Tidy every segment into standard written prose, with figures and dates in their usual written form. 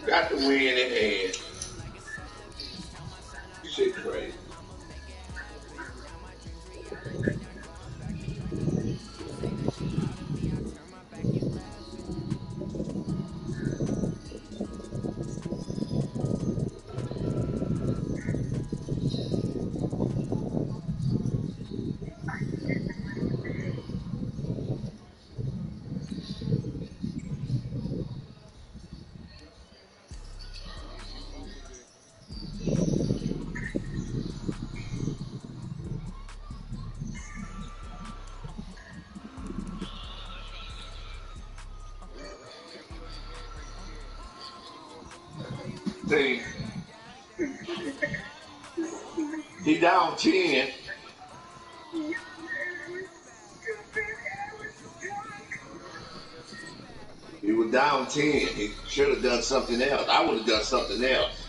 Got the win in hand. Shit crazy. See, he down 10. He was down 10. He should have done something else. I would have done something else.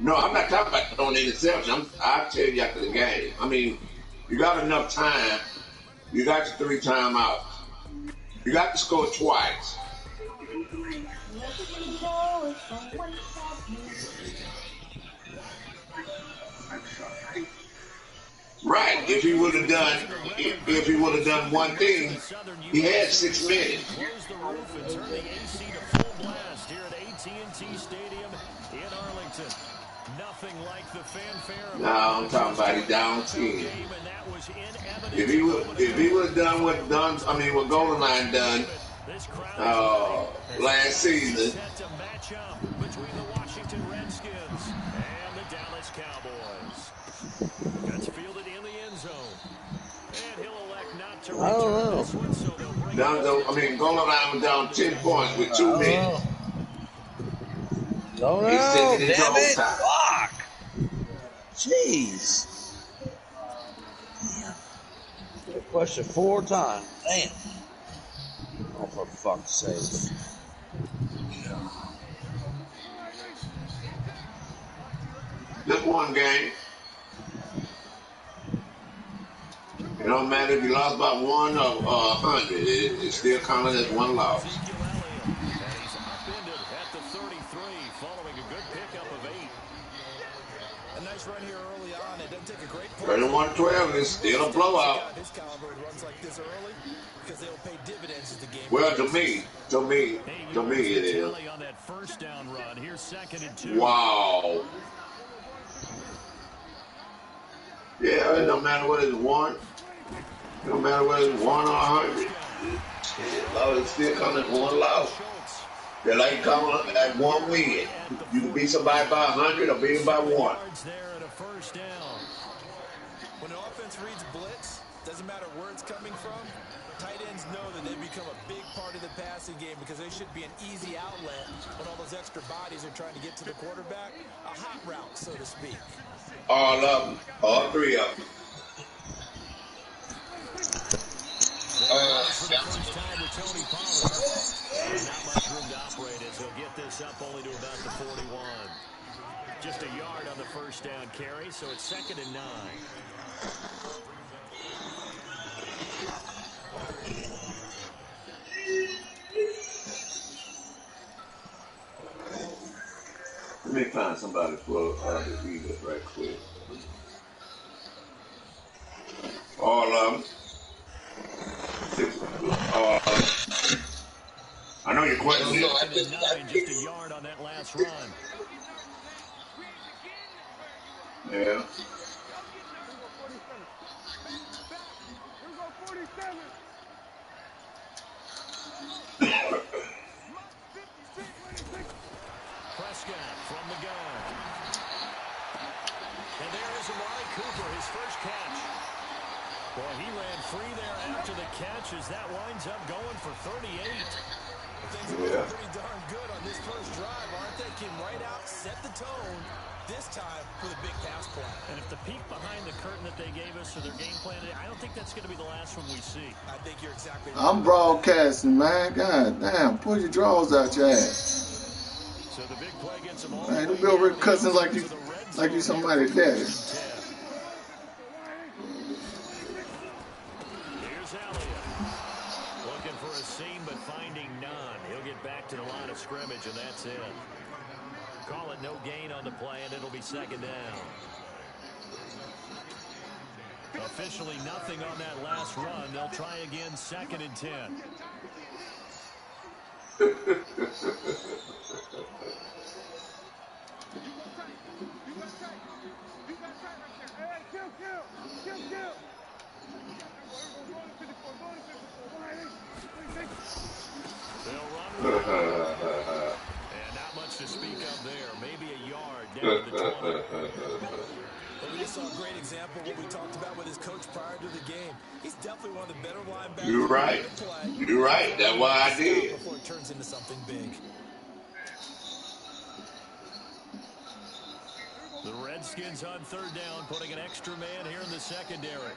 No, I'm not talking about throwing interception. I'll tell you after the game. I mean, you got enough time. You got your 3 timeouts. You got to score twice. Right. If he would have done one thing, he had 6 minutes. No, I'm talking about he down 10. If he would have done what Goldenline done last season. I don't know. Goldenline was down 10 points with 2 minutes. Don't know. Damn it. Fuck. Jeez. Damn. Question 4 times. Damn. Oh, for fuck's sake. Just one game. It don't matter if you lost by 1 or 100. It's still counted as one loss. A nice run here early on. It doesn't take a great 31-12 is still a blowout. Well, to me it is. Wow. Yeah, it don't matter whether it's 1. It don't matter whether it's 1 or 100. It's still coming as one loss. They're like coming at 1 win. You can beat somebody by 100 or beat them by 1. When the offense reads blitz, doesn't matter where it's coming from, tight ends know that they become a big part of the passing game because they should be an easy outlet when all those extra bodies are trying to get to the quarterback. A hot route, so to speak. All of them. All 3 of them. First time with Tony Pollard. Not much room to operate as he'll get this up only to about the 41. Just a yard on the first down carry, so it's 2nd and 9. Let me find somebody for the Eagles right quick. All of them. I know your question is. Just a yard on that last run. Yeah. Prescott from the gun. And there is Amari Cooper, his first catch. Boy, he ran free there after the catch as that winds up going for 38. Things are looking pretty darn good on this first drive, aren't they? Came right out, set the tone, this time with a big pass play. And if the peek behind the curtain that they gave us or their game plan, I don't think that's going to be the last one we see. I think you're exactly right. I'm broadcasting, man. God damn, pull your drawers out your ass. So the big play gets them all. Man, don't be over cussing like you somebody daddy. Here's Elliott. Looking for a seam, but finding none. He'll get back to the line of scrimmage, and that's it. Call it no gain on the play, and it'll be second down. Officially nothing on that last run. They'll try again, 2nd and 10. They'll run. And not much to speak of there. Maybe a yard down to the 20. But we just saw a great example of what we talked about with his coach prior to the game. He's definitely one of the better linebackers. You're right. You're right. That's why I did. Before it turns into something big. The Redskins on 3rd down, putting an extra man here in the secondary.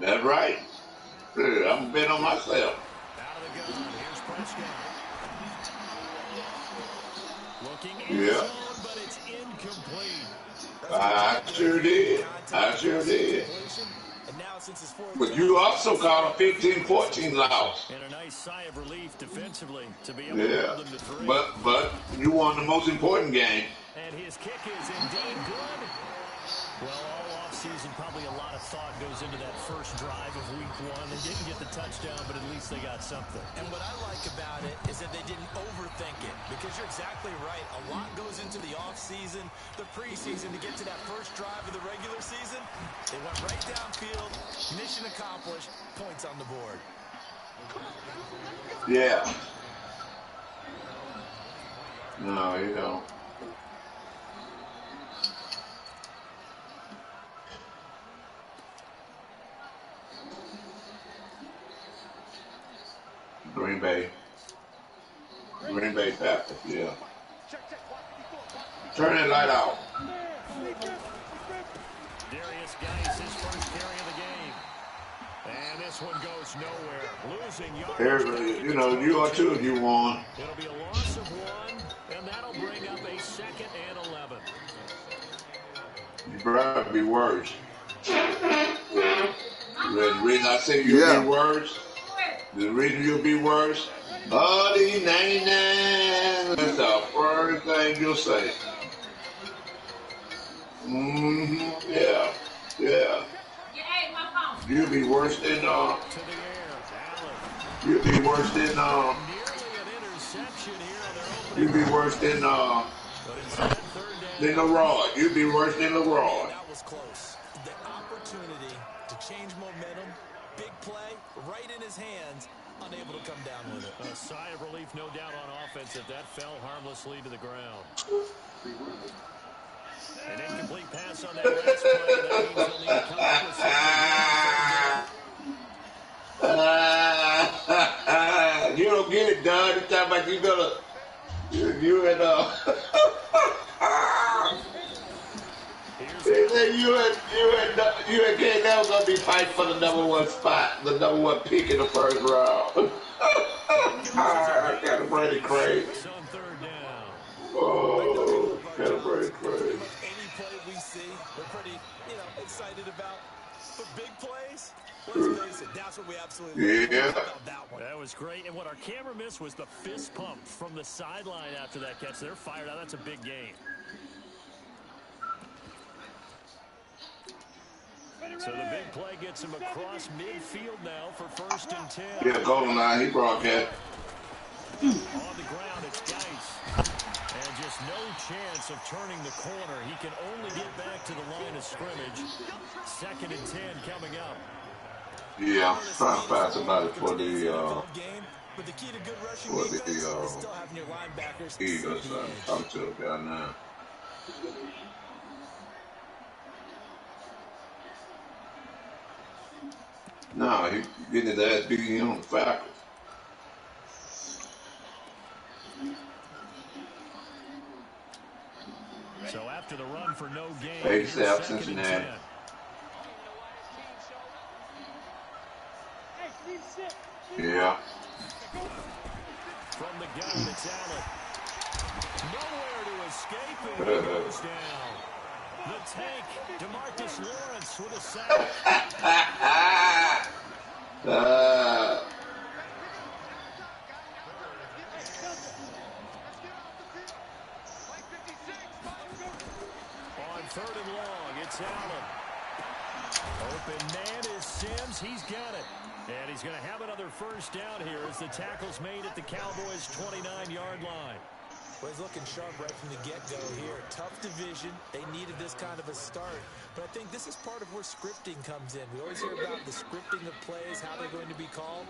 That's right. I'm betting on myself. Out of the gun. Here's Prescott. Looking in zone, but it's incomplete. I sure did. I sure did. But you also caught a 15-14 loss. And a nice sigh of relief defensively to be able to hold them to 3. But you won the most important game. And his kick is indeed good. Well, all offseason, probably a lot of thought goes into that first drive of week 1. They didn't get the touchdown, but at least they got something. And what I like about it is that they didn't overthink it, because you're exactly right. A lot goes into the offseason, the preseason, to get to that first drive of the regular season. They went right downfield, mission accomplished, points on the board. Yeah. No, you don't. Green Bay Packers, yeah. Turn that light out. Darius Geis, his first carry of the game. And this one goes nowhere. Losing yards. You are too if you won. It'll be a loss of 1, and that'll bring up a 2nd and 11. You better be worse. The reason I say you'll be worse. The reason you'll be worse, these 99, that's the first thing you'll say. Yeah. You'll be worse than, you'll be worse than, you'll be worse than LeRod. You'll be worse than LeRod. That was close. The opportunity to change momentum, big play, right in his hands, unable to come down with it. A sigh of relief, no doubt, on offense if that fell harmlessly to the ground. An incomplete pass on that last play. That means they'll need to come up with something. You don't get it done. It's time like you gonna, you and you and K now gonna be fighting for the #1 spot, the #1 pick in the first round. I got a Brady Craig. Oh, got a Brady Craig. Any play we see, we're pretty, excited about. But big plays, let's face it, that's what we absolutely love about that one. That was great. And what our camera missed was the fist pump from the sideline after that catch. They're fired out. That's a big game. So the big play gets him across midfield now for 1st and 10. Yeah, Goldenlion, he broadcast. On the ground, it's Geis. And just no chance of turning the corner. He can only get back to the line of scrimmage. 2nd and 10 coming up. Yeah, I'm trying to find somebody for the But the key to good rushing defense is still having your linebackers. Eagles. I'm talking to the guy now. No, he getting his ass beating on the Falcons. So after the run for no gain, Hey, South Cincinnati. Yeah. From the gun, it's Allen. Nowhere to escape, and he goes down. The tank, DeMarcus Lawrence with a sack. On 3rd and long, it's Allen. Open man is Sims. He's got it. And he's going to have another first down here as the tackle's made at the Cowboys' 29-yard line. Well, he's looking sharp right from the get-go here. Tough division. They needed this kind of a start. But I think this is part of where scripting comes in. We always hear about the scripting of plays, how they're going to be called.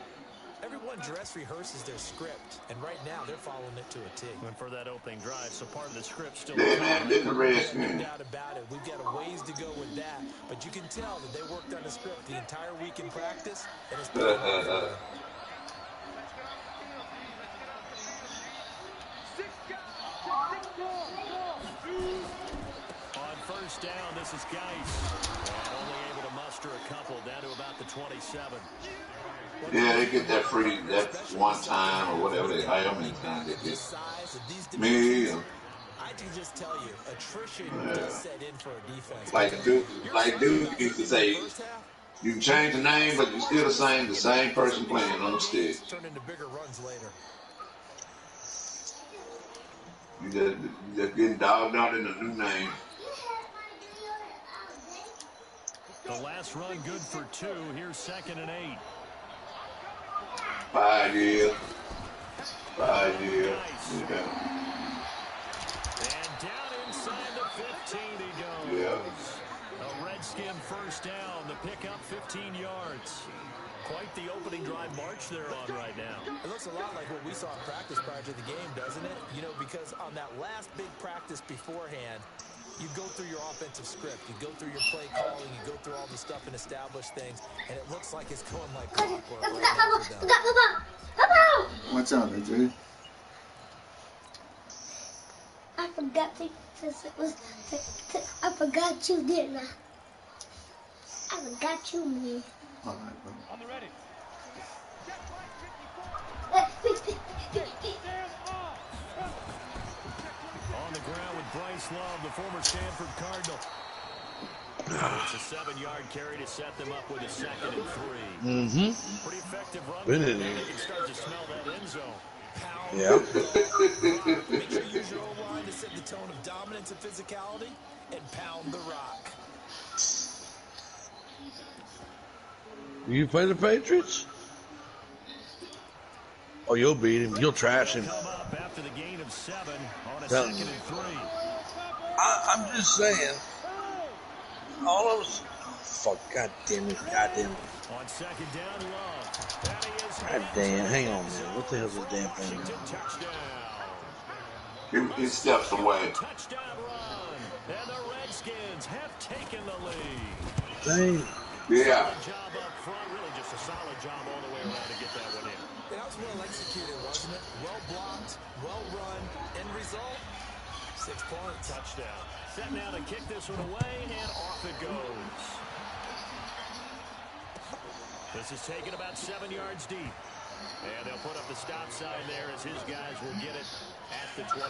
Everyone dress rehearses their script, and right now they're following it to a T. Went for that opening drive, so part of the script still. Yeah, man, this is a race, No man. doubt about it. We've got a ways to go with that, but you can tell that they worked on the script the entire week in practice, and it's been On first down, this is Geis. And only able to muster a couple down to about the 27. Yeah, they get that free, that one time or whatever they hire how many times they get. Me, I can just tell you, attrition does set in for a defense. like Duke used to say, you can change the name, but you're still the same person playing on the stage. Turn into bigger runs later. You just getting dogged out in a new name. The last run good for 2. Here's 2nd and 8. 5 years. 5 years. Yeah. And down inside the 15 he goes. Yeah. A Redskin first down. The pickup 15 yards. Quite the opening drive march they're on right now. It looks a lot like what we saw in practice prior to the game, doesn't it? You know, because on that last big practice beforehand, you go through your offensive script, you go through your play calling, you go through all the stuff and establish things, and it looks like it's going like clockwork right now for them. Watch out, AJ. I forgot I forgot you, didn't I? I forgot you, man. All right, bro. On the ready. On the ground with Bryce Love, the former Stanford Cardinal. It's a 7-yard carry to set them up with a 2nd and 3. Pretty effective run. Been in They here. can start to smell that end zone. Yeah. Make sure you use your O-line to set the tone of dominance and physicality and pound the rock. You play the Patriots? Oh, you'll beat him. You'll trash him. Come up after the gain of 7 on a Tell 2nd me. and 3. I'm just saying. All of us. Fuck. God damn it. God damn it. On 2nd down, Love. That he is. God damn. Hang on, man. What the hell's this damn thing? Touchdown. He steps away. Touchdown run. And the Redskins have taken the lead. Dang. Yeah. Solid job up front. Really just a solid job all the way around to get that one in. That was well executed, wasn't it? Well blocked, well run. End result, 6 points. Touchdown. Set now to kick this one away, and off it goes. This is taken about 7 yards deep. And they'll put up the stop sign there as his guys will get it at the 25.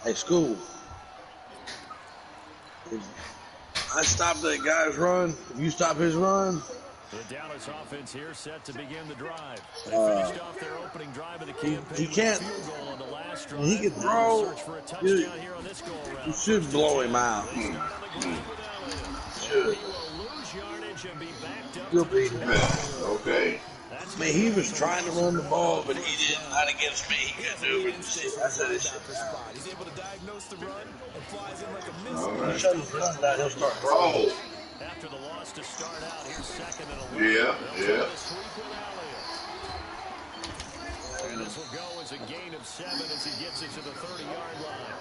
Hey, school. If I stop that guy's run, if you stop his run, The Dallas offense here set to begin the drive. They finished off their opening drive of the campaign he with can't- a field goal on the last drive. he can Now throw. search for a touchdown here on this goal-around. you should blow him out. They start on the ground with Elliott. Should. He will lose yardage and be backed up You'll to beat the him. 20. Okay. That's Man, he was trying to run the ball, but he didn't. Not against me. He couldn't do it. Shit, I said this shit. He's able to diagnose the run and flies in like a All missile. right. Shut his gun down, he'll start throwing. Oh. after the loss to start out. Here's 2nd and 11. Yeah, They'll yeah. try to sweep with Elliott. And this will go as a gain of 7 as he gets it to the 30-yard line.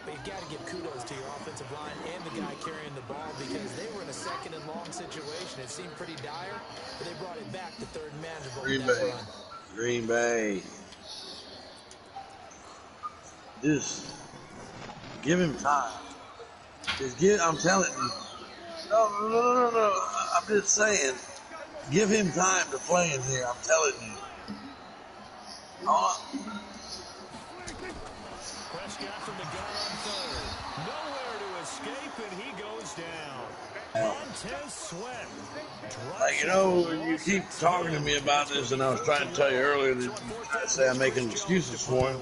But you've got to give kudos to your offensive line and the guy carrying the ball because they were in a 2nd and long situation. It seemed pretty dire, but they brought it back to 3rd and manageable Green with that Bay. run. Green Bay. Just give him time. I'm telling you. No. I'm just saying. Give him time to play in here. I'm telling you. Prescott from the gun on third. Nowhere to escape, and he goes down. Montez Sweat. Like, you know, you keep talking to me about this, and I was trying to tell you earlier that I say I'm making excuses for him.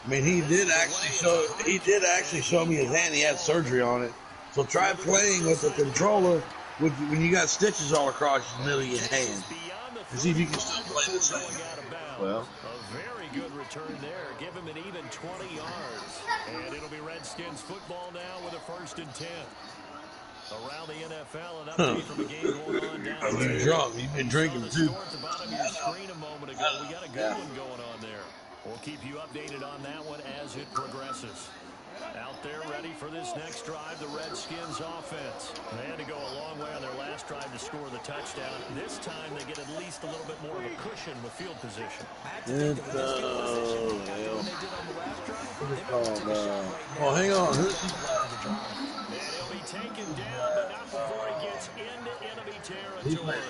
I mean, he did actually show me his hand. He had surgery on it. So try playing with the controller when you got stitches all across the middle of your hand, and see if you can still play the same. Well, a very good return there. Give him an even 20 yards. And it'll be Redskins football now with a 1st and 10. Around the NFL, an update from a game going on down you're drunk. You've been drinking too. At the bottom of your screen a moment ago. We got a good one going on there. We'll keep you updated on that one as it progresses. Out there ready for this next drive, the Redskins offense. They had to go a long way on their last drive to score the touchdown. This time they get at least a little bit more of a cushion with field position. Oh, hang on. And he'll be taken down, but not before he gets into enemy territory.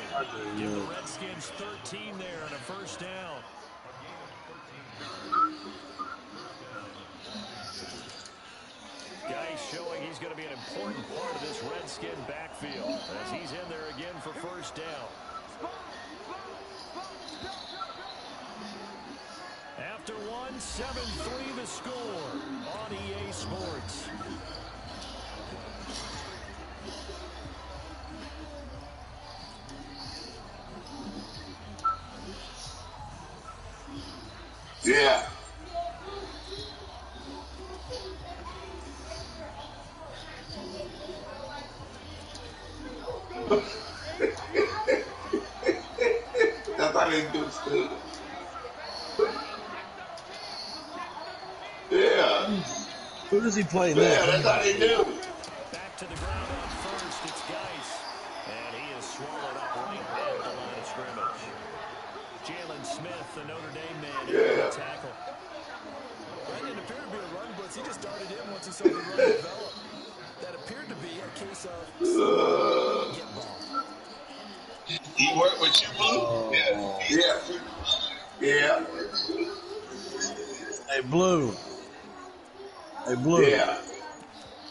Give the Redskins 13 there and a 1st down. Guy showing he's going to be an important part of this Redskin backfield as he's in there again for 1st down. After one, 7-3 the score on EA Sports. Yeah. That's how they do stuff. Yeah. Who does he play now? Yeah, that's how they do. Back to the ground on 1st, it's Geis. And he is swallowed up right at the line of scrimmage. Jalen Smith, the Notre Dame man, in the tackle. That didn't appear to be a run blitz. He just darted in once he saw the run develop. That appeared to be a case of get ball. He worked with you, Blue? Yeah. Yeah. Hey, Blue. Yeah.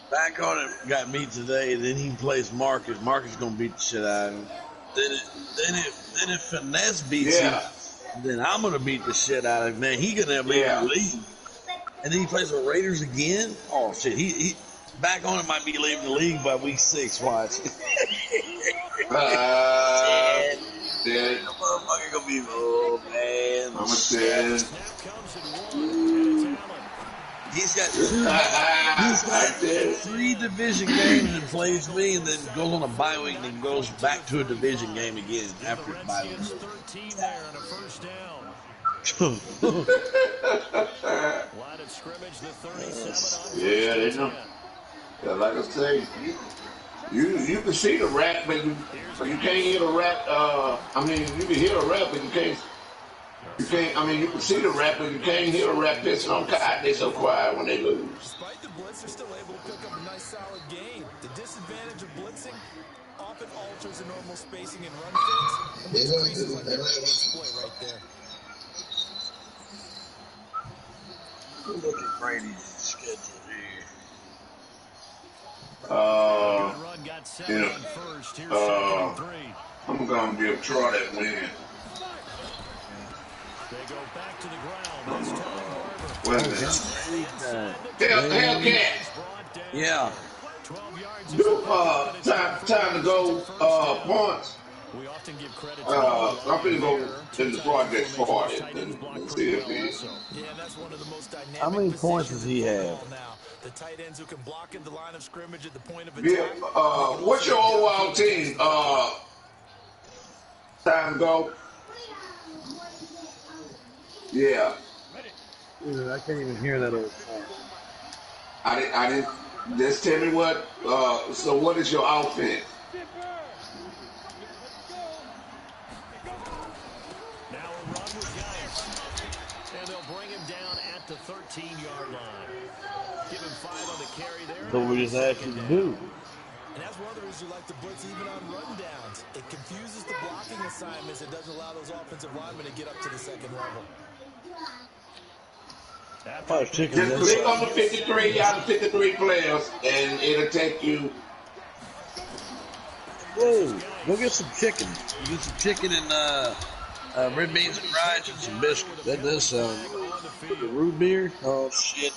Back on it got beat today. Then he plays Marcus. Marcus gonna beat the shit out of him. Then if Finesse beats him, then I'm gonna beat the shit out of him. Man, he gonna leave the league. And then he plays the Raiders again. Oh shit, he back on it might be leaving the league by week 6. Watch. Dead. The motherfucker gonna be, oh man. I'm dead. He's got 3 division games and plays me, and then goes on a bye week, and then goes back to a division game again after the bye week. 13 there and a 1st down. Line of scrimmage, the 37 on. Yeah, they know. Yeah, like I say, you can see the rap, but you can't hear the rap. I mean, you can hear the rap, but you can't. I mean, you can see the rap, but you can't hear the rap pissing on God. They're so quiet when they lose. Despite the blitz, they're still able to pick up a nice, solid game. The disadvantage of blitzing often alters the normal spacing and run fits. And this creases like a display right there. Look at Brady's schedule here. Run got set on first. Here's 2nd and 3. I'm going to give Troy that win. They go back to the ground. This time Barber. Hellcat. Yeah. 12 yards. Time to go points. We often give credit to I'm going to go to the project party and see if he... Yeah, that's one of the most dynamic. How many points does he have? The tight ends who can block at the line of scrimmage at the point of Yeah, attack. what's your overall team? Time to go. Yeah. Dude, I can't even hear that old song. I didn't. Just tell me what. So what is your offense? Now a run with Geis. And they'll bring him down at the 13-yard line. Give him 5 on the carry there. So we just asked you to do. And that's one of the reasons you like to blitz even on rundowns. It confuses the blocking assignments. It doesn't allow those offensive linemen to get up to the second level. Oh, chicken Just this click on the side. 53 out of 53 players, and it'll take you. Whoa, go get some chicken. Get some chicken and red beans and fries and some biscuits. That does sound good. With the root beer? Oh, shit.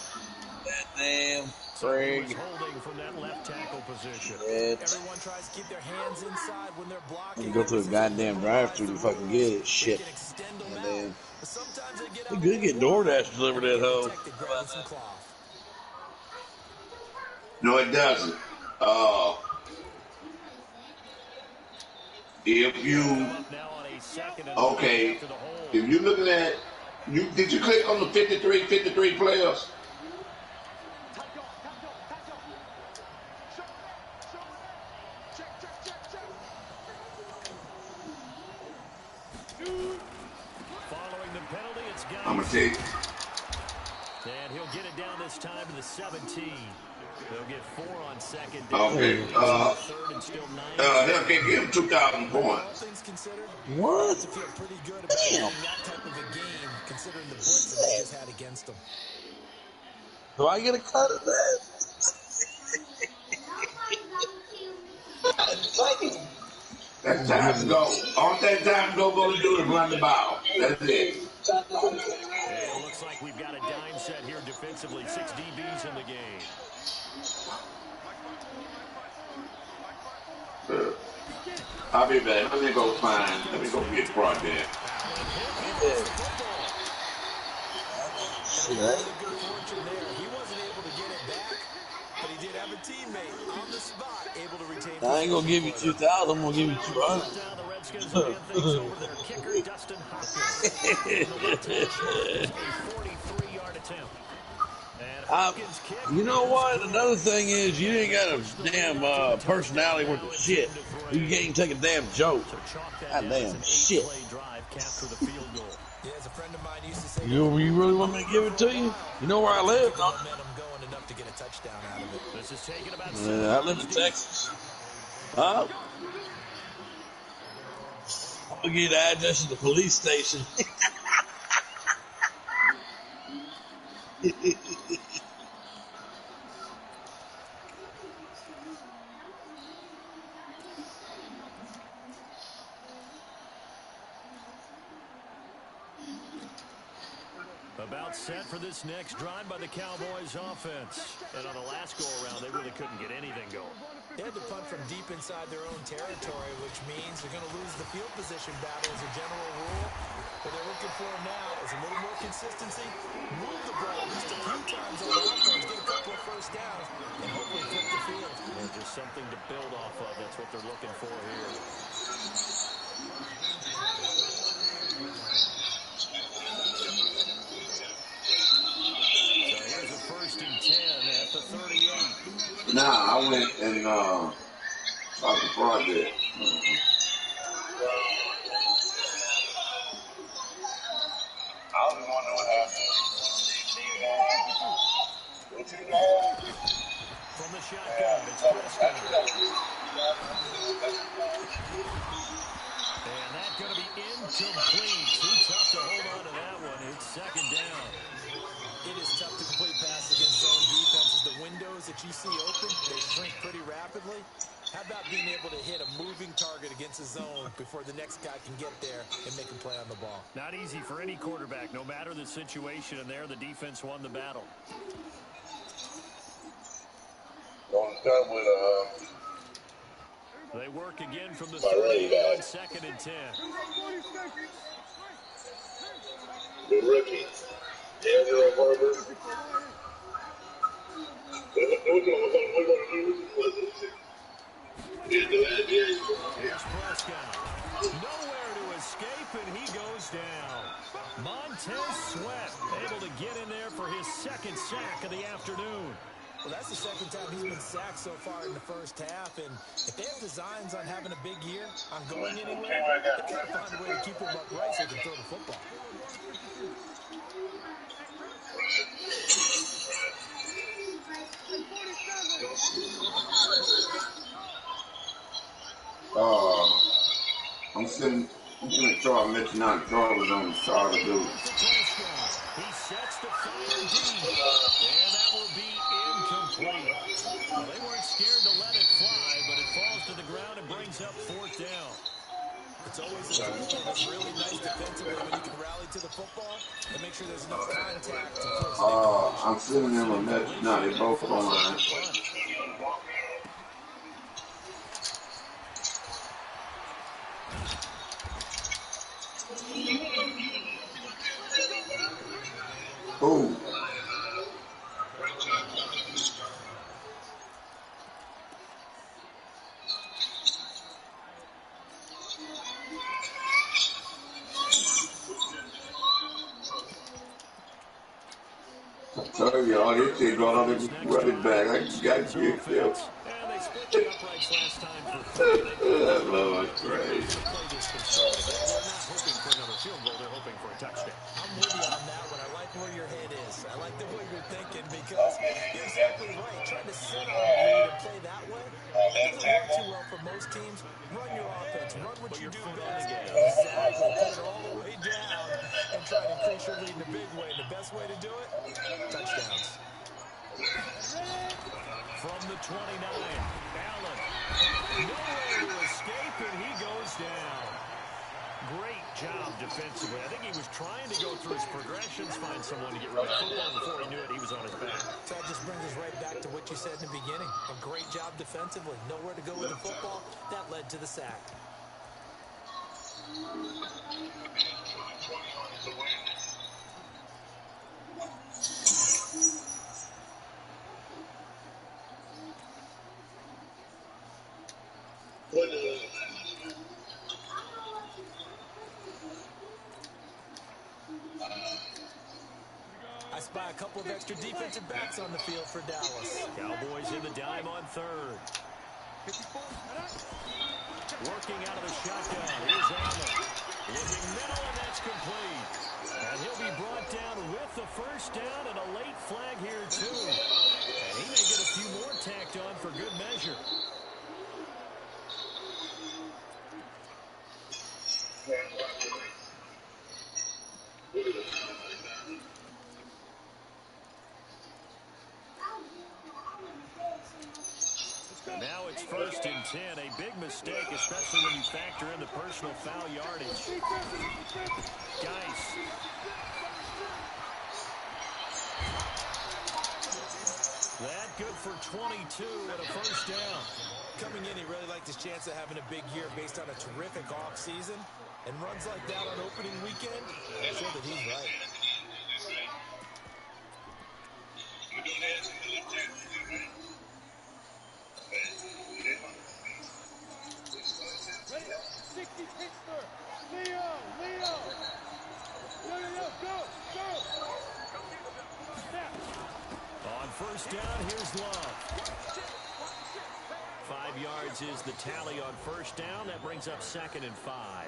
That damn So he was frig. holding from that left tackle position. Shit. Everyone tries to keep their hands inside when they're I'm blocking. gonna go through a This is a goddamn drive-through to liberalize the fucking get it. rules. They Shit. can extend them out, Goddamn. but sometimes they get They out a good little get wide, DoorDash delivered and they that get hoe. protected How grabbing about some that? cloth. No, it doesn't. If They'll come you up now on a 2nd and 3 okay, after the hold. if you're looking at did you click on the 53 players? Following the penalty, it's I'm gonna Geis. take. And he'll get it down this time to the 17. They'll get 4 on 2nd down. Okay. Hey, It's on 3rd and still 9 to They'll go. give him 2,000 But all points. things considered, they have what? to feel pretty good about Damn. winning that type of a game, considering the blitz that they Shit. just had against them. Do I get a cut of that? That's time to go. All that time to go to do is run the ball. That's it. And it looks like we've got a dime set here defensively. 6 DBs in the game. I'll be back. Let me go get the project. Allen hit. He Yeah. lost the football. And a little bit of good fortune there. He wasn't able to get it back, but he did have a teammate on the spot able to retain I ain't gonna give you possession. 2,000. I'm gonna give you Fourth 200. down, the Redskins will hand things over to their kicker, Dustin Hopkins. And the left hash marks a 43-yard attempt. And Hopkins kick You know is what? good. Another thing is you ain't got a damn personality worth of shit. You can't even take a damn joke. So chalk that God down as damn an shit. 8-play drive, capture the field goal. Yeah, as a friend of mine used to say, You really want me to give it to you? You know where I live, keep the don't momentum going enough to get a touchdown out of it. This is taken about you? 7 I live yards in deep. Texas. Huh? I'm gonna give you the address of the police station. About set for this next drive by the Cowboys offense. And on the last go-around, they really couldn't get anything going. They had to punt from deep inside their own territory, which means they're going to lose the field position battle as a general rule. What they're looking for now is a little more consistency, move the ball just a few times on offense, get a couple of first downs, and hopefully flip the field. And just something to build off of. That's what they're looking for here. So here's a 1st and 10 at the 38. Now I went and saw the project. I was wondering what happened. From the shotgun, it's Prescott. And that's going to be incomplete. Too tough to hold on to that one. It's 2nd down. It is tough to complete passes against zone defenses. The windows that you see open, they shrink pretty rapidly. How about being able to hit a moving target against a zone before the next guy can get there and make a play on the ball? Not easy for any quarterback, no matter the situation. And there, the defense won the battle. Gonna start with They work again from the 38 on 2nd and 10. the rookie, Andrew Herbert. Here's Prescott. Nowhere to escape, and he goes down. Montez Sweat able to get in there for his 2nd sack of the afternoon. Well, that's the 2nd time he's been sacked so far in the first half, and if they have designs on having a big year, on going anywhere, they got to find a way to keep him upright so he can throw the football. I'm gonna try to let you know Charles was on the start of the And that will be incomplete. Well, they weren't scared to let it fly, but it falls to the ground and brings up 4th down. It's always a tool that's really nice defensively when you can rally to the football and make sure there's enough contact to force an incompletion. I'm sending them a message. No, they both online. Ooh. I told you, all this shit going on in the running back. I got you. And they split the uprights last time for 3. Lord, great. Play this conservative. They're not hoping for another field goal. They're hoping for a touchdown. I'm with you on that one. I like where your head is. I like the way you're thinking because you're exactly right. Trying to sit on a lead and play that way, that doesn't work too well for most teams. Run your offense. Run what you do best. Exactly. Put it all the way down and try to increase your lead in a big way. And the best way to do it, touchdowns. From the 29, Allen. No way to escape, and he goes down. Great job defensively. I think he was trying to go through his progressions, find someone to get rid of football. Before he knew it, he was on his back. So that just brings us right back to what you said in the beginning. A great job defensively. Nowhere to go with the football. That led to the sack. I spy a couple of extra defensive backs on the field for Dallas. Cowboys in the dime on 3rd. Working out of the shotgun. Here's Allen. Looking middle, and that's complete. And he'll be brought down with the 1st down and a late flag here, too. And he may get a few more tacked on for good measure. Now it's 1st and 10. A big mistake, especially when you factor in the personal foul yardage. Geis. That good for 22 and a 1st down. Coming in, he really liked his chance of having a big year based on a terrific offseason. And runs like that on opening weekend, show that he's right. On 1st down, here's Love. 5 yards is the tally on 1st down. That brings up 2nd and 5.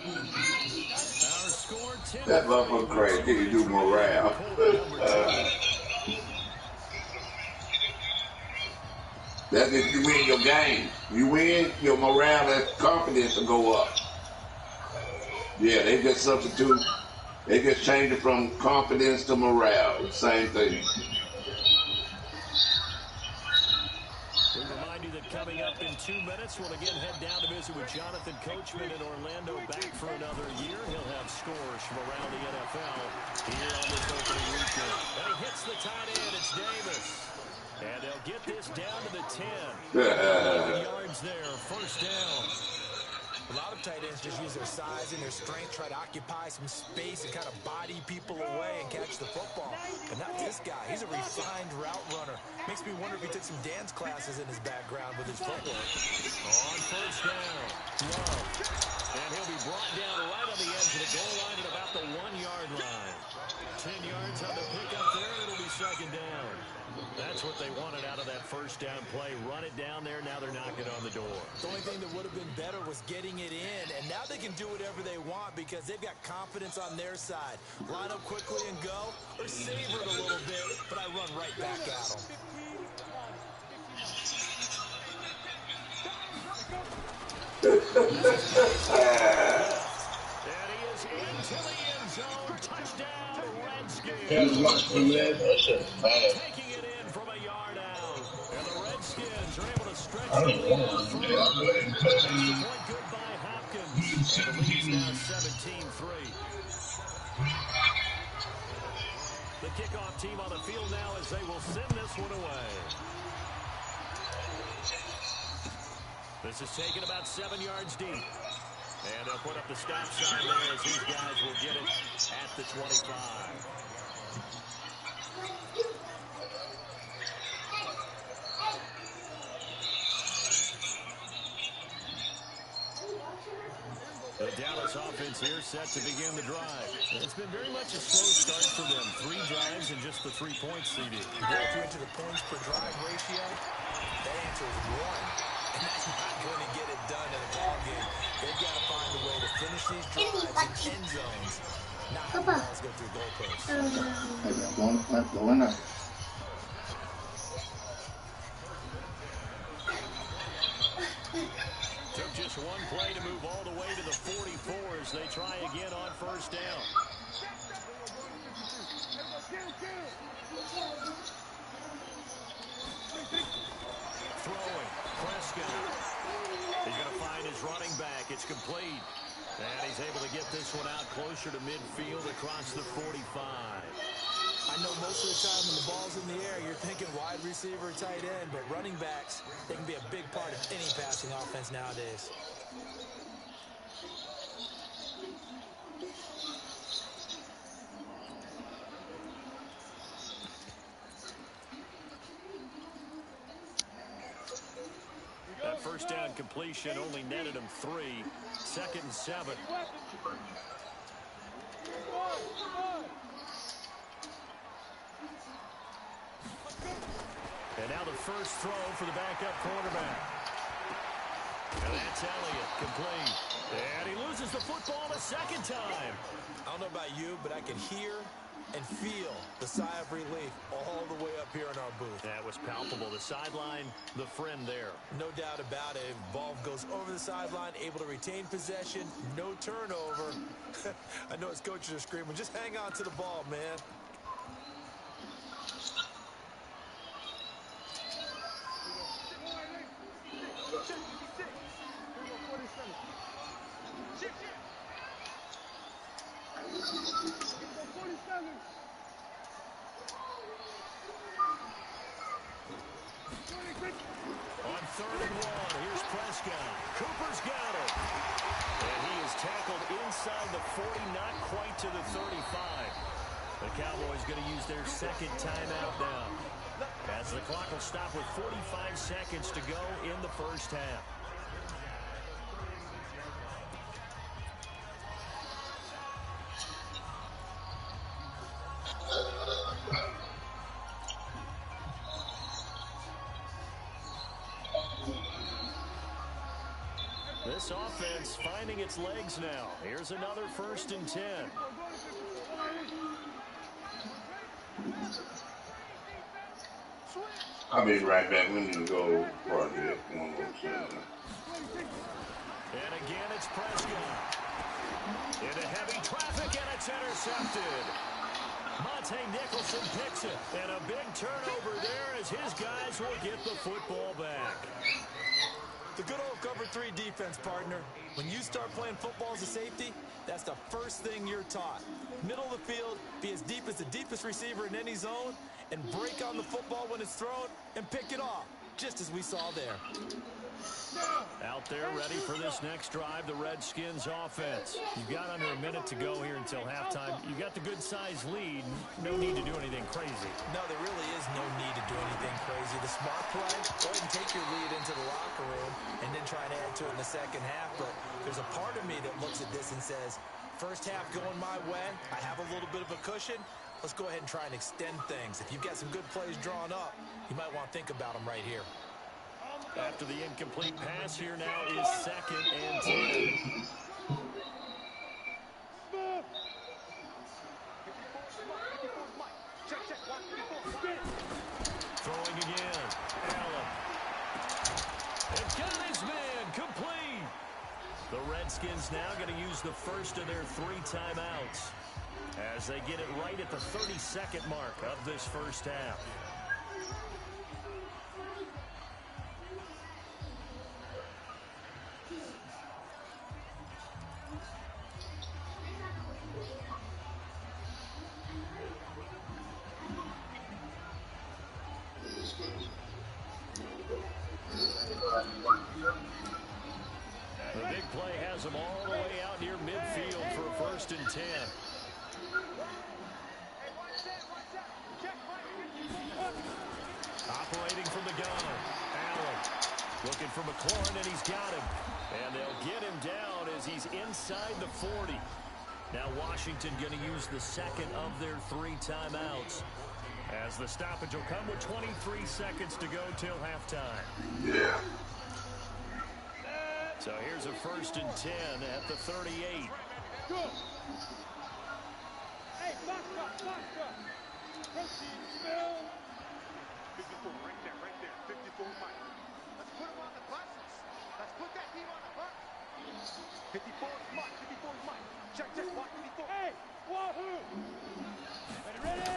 Our score 10. That motherfucker crazy. Can you do morale? That's if you win your game. You win, your morale and confidence will go up. Yeah, they just substitute. They just change it from confidence to morale. Same thing. We remind you that coming up in 2 minutes, we'll again head down to visit with Jonathan Coachman in Orlando, back for another year. He'll have scores from around the NFL here on this opening weekend. And he hits the tight end. It's Davis. And they'll get this down to the 10. 11 yards there, 1st down. A lot of tight ends just use their size and their strength, try to occupy some space and kind of body people away and catch the football. But not this guy. He's a refined route runner. Makes me wonder if he took some dance classes in his background with his footwork. On 1st down, Love. And he'll be brought down right on the edge of the goal line at about the 1-yard line. 10 yards on the pickup there, and it'll be 2nd down. That's what they wanted out of that 1st down play. Run it down there. Now they're knocking on the door. The only thing that would have been better was getting it in. And now they can do whatever they want because they've got confidence on their side. Line up quickly and go, or savor it a little bit, but I run right back at them. And he is into the end zone. Touchdown, Here's my Redskins. man. That shit's bad. Taking it in from a yard out. And the Redskins are able to stretch I the don't lead know. out I'm further. going to cut Extra him. point good by Hopkins. And the lead's now 17-3. The kickoff team on the field now as they will send this one away. This is taken about 7 yards deep. And they'll put up the stop sign there as these guys will get it at the 25. The Dallas offense here set to begin the drive. It's been very much a slow start for them. 3 drives and just the 3 points, CD. Yeah, if you're into the points per drive ratio, that answer is 1. And that's not going to get it done in a ball game. They've got to find a way to finish these drives in end zones. Not have the balls go through goalposts. Hey, man, go in there. Took just one play to move all the way to the 44 as they try again on first down. Throwing. Prescott. He's going to find his running back. It's complete. And he's able to get this one out closer to midfield across the 45. I know most of the time when the ball's in the air, you're thinking wide receiver, tight end, but running backs, they can be a big part of any passing offense nowadays. That first down completion only netted him 3. 2nd and 7. And now the first throw for the backup quarterback. And that's Elliott, complete. And he loses the football a second time. I don't know about you, but I can hear and feel the sigh of relief all the way up here in our booth. That was palpable. The sideline, the friend there. No doubt about it. Ball goes over the sideline, able to retain possession, no turnover. I know his coaches are screaming, just hang on to the ball, man. On 3rd and 1, here's Prescott. Cooper's got it. And he is tackled inside the 40, not quite to the 35. The Cowboys going to use their 2nd timeout now, as the clock will stop with 45 seconds to go in the first half. This offense finding its legs now. Here's another 1st and 10. I'll be right back. We need to go project 107. And again, it's Prescott. Into heavy traffic, and it's intercepted. Monte Nicholson picks it. And a big turnover there as his guys will get the football back. The good old cover 3 defense, partner. When you start playing football as a safety, that's the first thing you're taught. Middle of the field, be as deep as the deepest receiver in any zone, and break on the football when it's thrown and pick it off, just as we saw there. Out there ready for this next drive, the Redskins offense. You've got under a minute to go here until halftime. You've got the good-sized lead. No need to do anything crazy. No, there really is no need to do anything crazy. The smart play, go ahead and take your lead into the locker room and then try and add to it in the second half. But there's a part of me that looks at this and says, first half going my way, I have a little bit of a cushion. Let's go ahead and try and extend things. If you've got some good plays drawn up, you might want to think about them right here. After the incomplete pass, here now is 2nd and 10. Throwing again. Allen. And got his man complete. Redskins now going to use the first of their 3 timeouts as they get it right at the 32nd mark of this first half. The big play has them all the way out near midfield for a 1st and 10. Operating from the gun, Allen looking for McLaurin, and he's got him. And they'll get him down as he's inside the 40. Now Washington going to use the second of their 3 timeouts, as the stoppage will come with 23 seconds to go till halftime. Yeah. So here's a 1st and 10 at the 38. Go. Hey, box up. Proceed, Phil. 54, right there. 54 Mike. Let's put him on the buses. Let's put that team on the bus. 54 Mike. Check, watch 54. Hey, wahoo. Ready?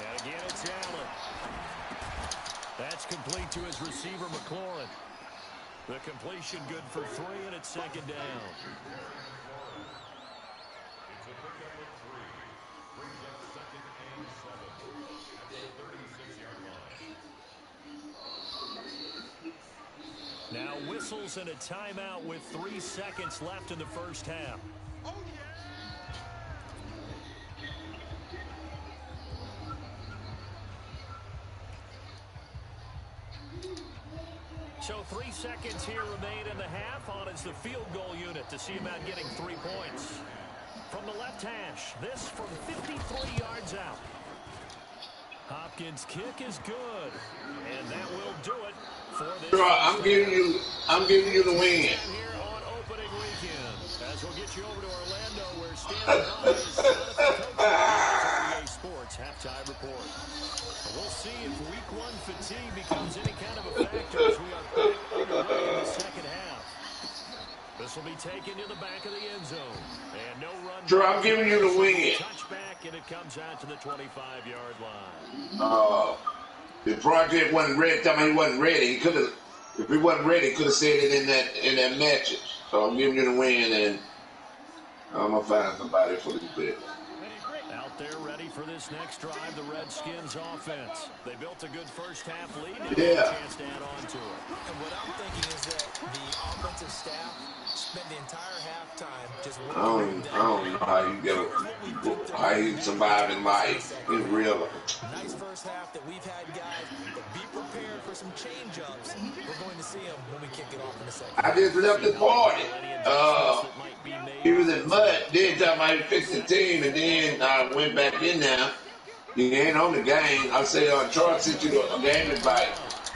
And again, it's Allen. That's complete to his receiver, McLaurin. The completion good for 3, and it's 2nd down. Now whistles and a timeout with 3 seconds left in the first half. Oh, yeah. So 3 seconds here remain in the half. On is the field goal unit to see about getting 3 points. From the left hash, this from 53 yards out. Hopkins' kick is good, and that will do it for this. I'm giving you the win. Here on opening weekend, as we'll get you over to Orlando, where Stanley is RBA Sports halftime report. We'll see if week 1 fatigue becomes any kind of a factor as we are back underway in the second half. This will be taken to the back of the end zone. And no run. Drew, I'm giving you the win. Touchback, and it comes out to the 25-yard line. The project wasn't ready. Tell me he wasn't ready. He could have, if he wasn't ready, he could have said it in that message. So I'm giving you the win, and I'm gonna find somebody for this bit. Out there ready for this next drive, the Redskins offense. They built a good first half lead. Yeah. A chance to add on to it. And what I'm thinking is that the offensive staff spent the entire halftime just I don't know how you survive in life in real. Nice first half that we've had, guys, but be prepared for some change-ups. We're going to see them when we kick it off in a second. I just left the party. He was in mud. Then talking about he fixed the team, and then I went back in there. You ain't on the game. I say, Charles sent you a game invite.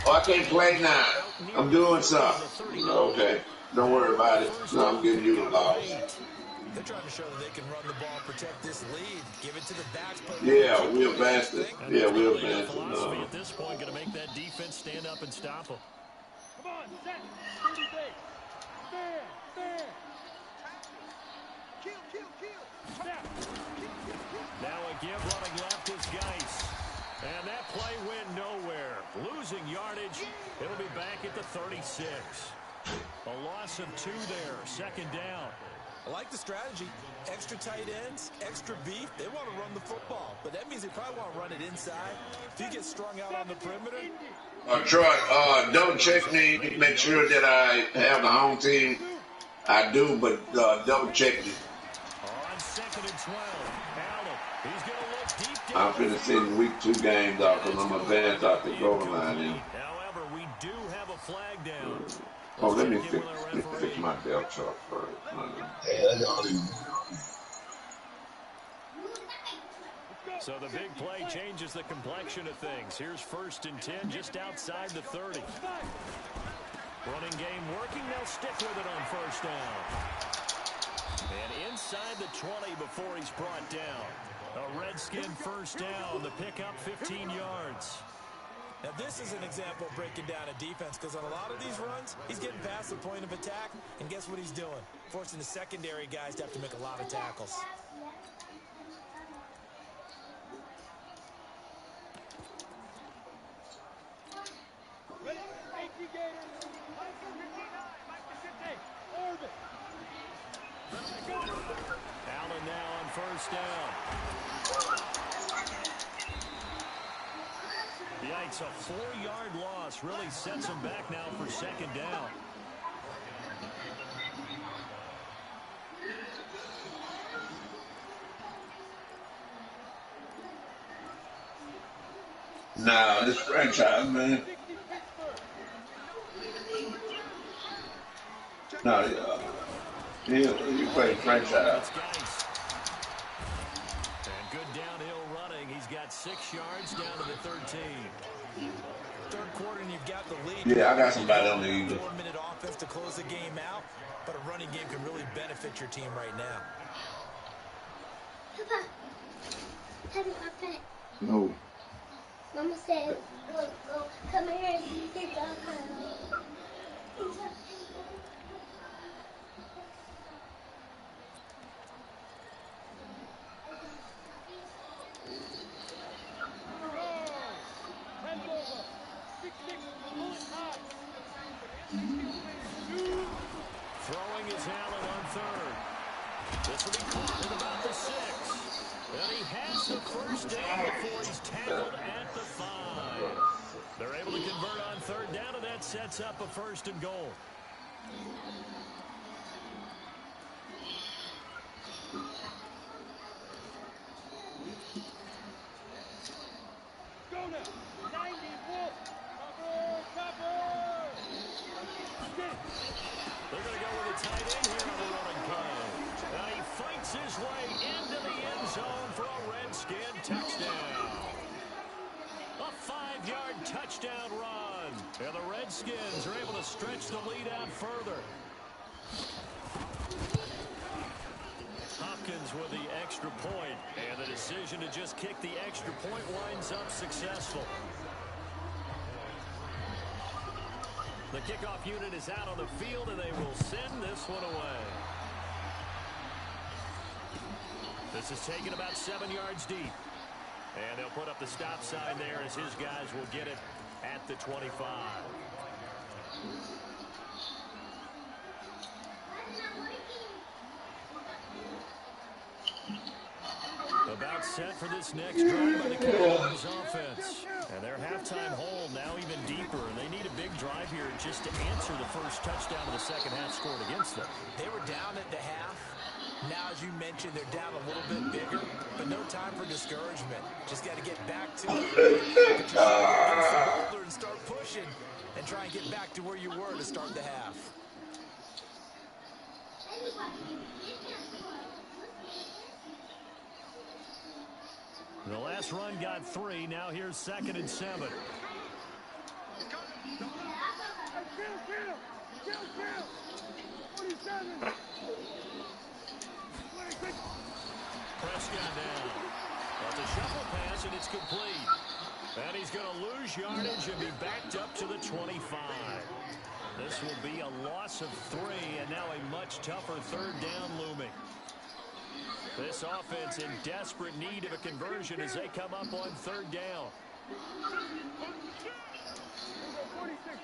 Oh, I can't play now. I'm doing something. Okay. Don't worry about it. No, I'm giving you the loss. They're trying to show that they can run the ball, protect this lead, give it to the backs. Yeah, we'll advance it. Yeah, we'll advance it. At this point, going to make that defense stand up and stop them. Come on, set. Stand. Kill. Snap. Now again, running left is Geis. And that play went nowhere. Losing yardage. It'll be back at the 36. A loss of 2 there. 2nd down. I like the strategy. Extra tight ends, extra beef. They want to run the football, but that means they probably want to run it inside. If you get strung out on the perimeter. Troy, double check me. Make sure that I have the home team. I do, but double check me. On 2nd and 12. Allen. He's going to look deep down. I'm finna send week 2 games out because I'm advanced out the goal line. However, we do have a flag down. Oh, let me fix my belt chart first. So the big play changes the complexion of things. Here's 1st and 10 just outside the 30. Running game working. They'll stick with it on 1st down. And inside the 20 before he's brought down. A Redskin 1st down. The pickup 15 yards. Now, this is an example of breaking down a defense because on a lot of these runs, he's getting past the point of attack, and guess what he's doing? Forcing the secondary guys to have to make a lot of tackles. Ready? 18 Gators. Mike 59. Mike Vicente. Orbit. Allen now on first down. Yikes, a 4-yard loss really sets him back now for second down. Nah, this franchise, man. No, you play franchise. And good downhill running. He's got 6 yards down to the 13. Third quarter, and you've got the lead. Yeah, I got somebody on the Eagles. 4-minute offense to close the game out, but a running game can really benefit your team right now. Papa, have you got that? No. Mama said, go, come here and sit down. Throwing is Allen on third. This will be caught at about the 6. And he has the first down before he's tackled at the 5. They're able to convert on third down, and that sets up a 1st and goal. Go now. 90 Wolf. Cover. They're going to go with a tight end here on the running play. And he fights his way into the end zone for a Redskin touchdown. A 5-yard touchdown run. And the Redskins are able to stretch the lead out further. Hopkins with the extra point, and the decision to just kick the extra point winds up successful. The kickoff unit is out on the field, and they will send this one away. This is taken about 7 yards deep. And they'll put up the stop sign there as his guys will get it at the 25. About set for this next drive by the Cowboys offense. And their halftime hole now even deeper. And they need a big drive here just to answer the first touchdown of the second half scored against them. They were down at the half. Now, as you mentioned, they're down a little bit bigger, but no time for discouragement. Just got to get back to it. And start pushing and try and get back to where you were to start the half. The last run got 3. Now here's 2nd and 7. Prescott down. But the shuffle pass, and it's complete. And he's going to lose yardage and be backed up to the 25. This will be a loss of 3, and now a much tougher 3rd down looming. This offense in desperate need of a conversion as they come up on 3rd down.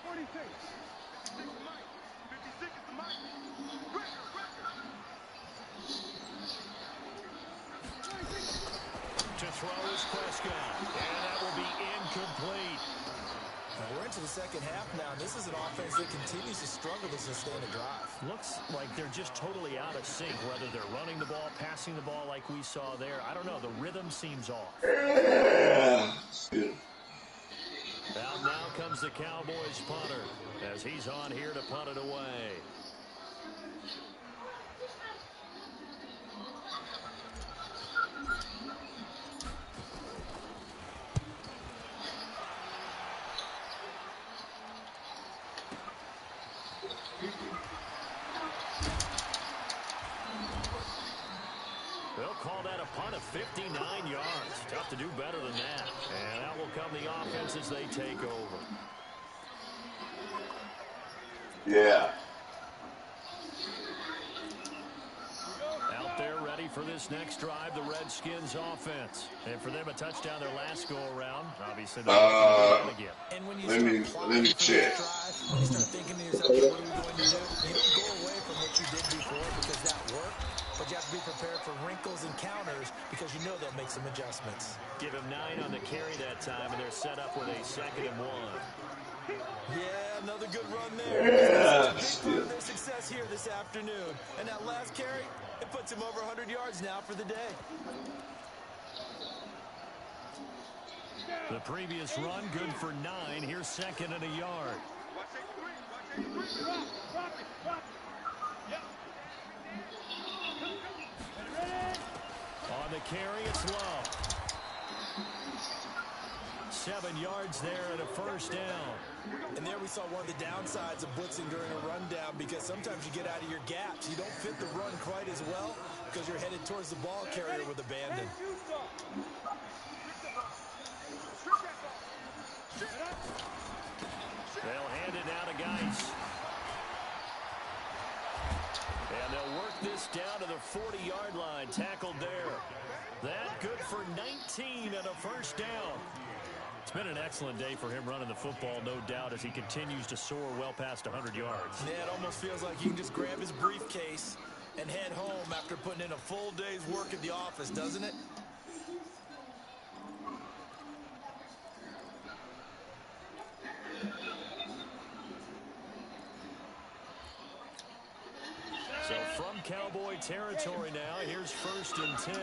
46. To throw is Prescott, and that will be incomplete. We're into the second half now. This is an offense that continues to struggle to sustain a drive. Looks like they're just totally out of sync, whether they're running the ball, passing the ball like we saw there. I don't know. The rhythm seems off. Out now comes the Cowboys punter as he's on here to punt it away. punt of 59 yards. Tough to do better than that. And out will come the offense as they take over. Yeah. Out there ready for this next drive, the Redskins offense. And for them, a touchdown their last go-around. Obviously, they're looking to again. And when you Let me check. drive, when you start thinking to yourself, okay, what are we going to do? You don't go away from what you did before because that worked, but you have to be prepared for wrinkles and counters because you know they'll make some adjustments. Give him 9 on the carry that time, and they're set up with a 2nd and 1. Yeah, another good run there. Yeah. Big part of their success here this afternoon. And that last carry, it puts him over 100 yards now for the day. The previous run, good for 9. Here's 2nd and a yard. On the carry, it's low. 7 yards there and a first down. And there we saw one of the downsides of blitzing during a rundown because sometimes you get out of your gaps. You don't fit the run quite as well because you're headed towards the ball carrier with abandon. They'll hand it now to Geis. And they'll work this down to the 40-yard line. Tackled there. That good for 19 and a first down. It's been an excellent day for him running the football, no doubt, as he continues to soar well past 100 yards. Yeah, it almost feels like he can just grab his briefcase and head home after putting in a full day's work at the office, doesn't it? So from Cowboy territory now, here's 1st and 10,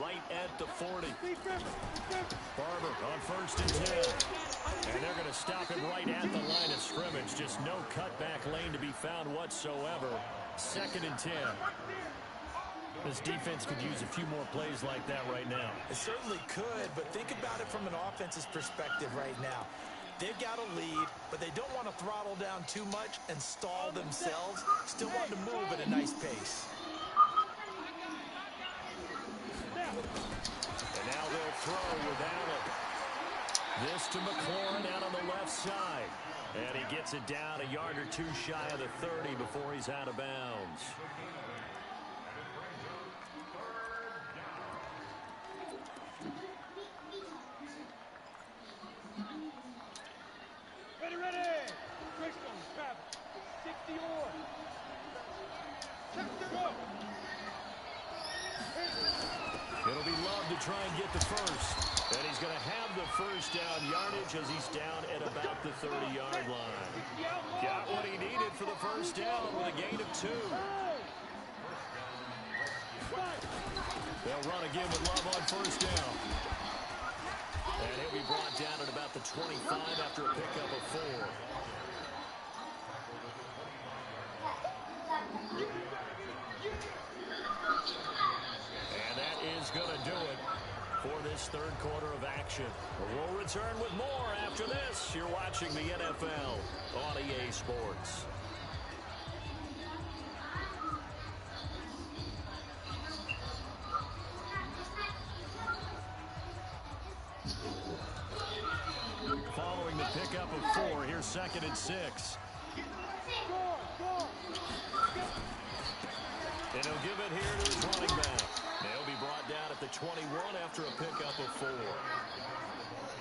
right at the 40. Barber on 1st and 10. And they're going to stop him right at the line of scrimmage. Just no cutback lane to be found whatsoever. 2nd and 10. This defense could use a few more plays like that right now. It certainly could, but think about it from an offense's perspective right now. They've got a lead, but they don't want to throttle down too much and stall themselves. Still want to move at a nice pace. And now they'll throw with Allen. This to McLaurin out on the left side. And he gets it down a yard or two shy of the 30 before he's out of bounds. It'll be Love to try and get the first. And he's going to have the first down yardage as he's down at about the 30-yard line. Got what he needed for the first down with a gain of 2. They'll run again with Love on first down. And he'll be brought down at about the 25 after a pickup of 4. And that is going to do it for this 3rd quarter of action. We'll return with more after this. You're watching the NFL on EA Sports. Following the pickup of 4, here's 2nd and 6. And he'll give it here to his running back. They'll be brought down at the 21 after a pickup of 4.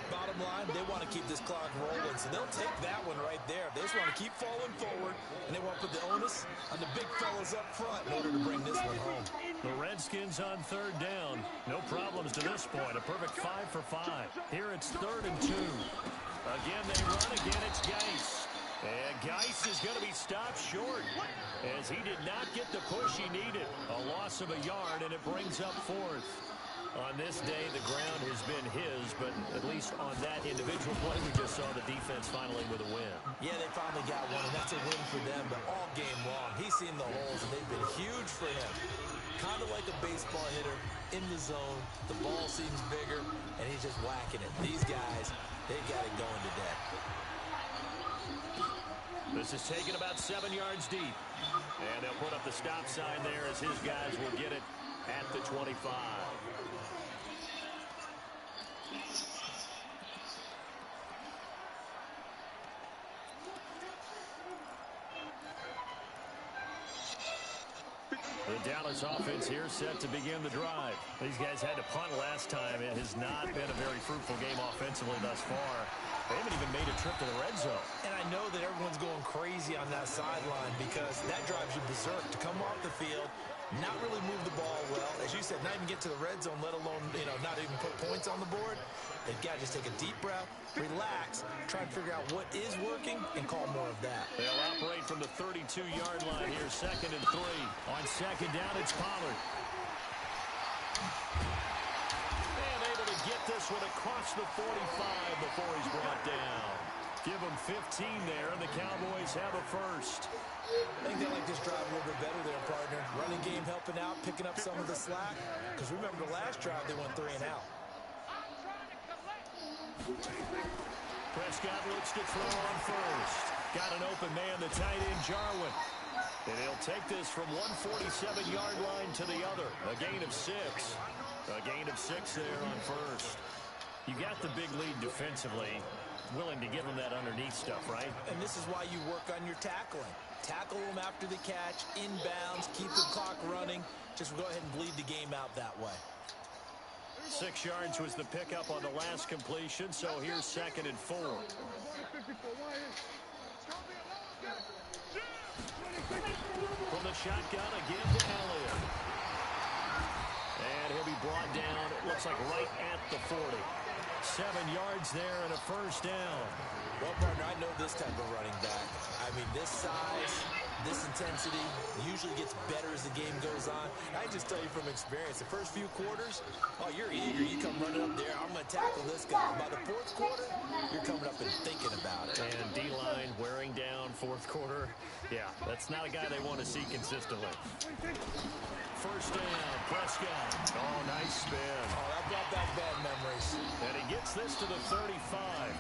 Bottom line, they want to keep this clock rolling, so they'll take that one right there. They just want to keep falling forward, and they want to put the onus on the big fellas up front in order to bring this one home. The Redskins on 3rd down. No problems to this point. A perfect 5 for 5. Here it's 3rd and 2. Again, they run. Again, it's Geis. And Geis is going to be stopped short as he did not get the push he needed. A loss of a yard, and it brings up 4th. On this day, the ground has been his, but at least on that individual play, we just saw the defense finally with a win. Yeah, they finally got one, and that's a win for them, but all game long, he's seen the holes, and they've been huge for him. Kind of like a baseball hitter in the zone. The ball seems bigger, and he's just whacking it. These guys, they got it going today. This is taken about 7 yards deep. And they'll put up the stop sign there as his guys will get it at the 25. The Dallas offense here set to begin the drive. These guys had to punt last time. It has not been a very fruitful game offensively thus far. They haven't even made a trip to the red zone. And I know that everyone's going crazy on that sideline because that drives you berserk to come off the field, not really move the ball well. As you said, not even get to the red zone, let alone, not even put points on the board. They've got to just take a deep breath, relax, try and figure out what is working, and call more of that. They'll operate from the 32-yard line here, 2nd and 3. On 2nd down, it's Pollard. And able to get this one across the 45 before he's brought down. Give him 15 there, and the Cowboys have a first. I think they like this drive a little bit better there, partner. Running game helping out, picking up some of the slack. Because remember, the last drive, they went 3 and out. Prescott looks to throw on first. Got an open man, the tight end, Jarwin. And he'll take this from 147-yard line to the other. A gain of 6. A gain of 6 there on first. You got the big lead defensively. Willing to give them that underneath stuff, right? And this is why you work on your tackling. Tackle them after the catch, inbounds, keep the clock running. Just go ahead and bleed the game out that way. 6 yards was the pickup on the last completion, so here's 2nd and 4. From the shotgun again to Elliott. And he'll be brought down, it looks like right at the 40. 7 yards there and a first down. Well, partner, I know this type of running back. I mean, this size, this intensity usually gets better as the game goes on. I just tell you from experience, the first few quarters, oh, you're eager. You come running up there, I'm going to tackle this guy. By the 4th quarter, you're coming up and thinking about it. And D-line wearing down 4th quarter. Yeah, that's not a guy they want to see consistently. First down, Prescott. Oh, nice spin. Oh, that brought back bad memories. And he gets this to the 35.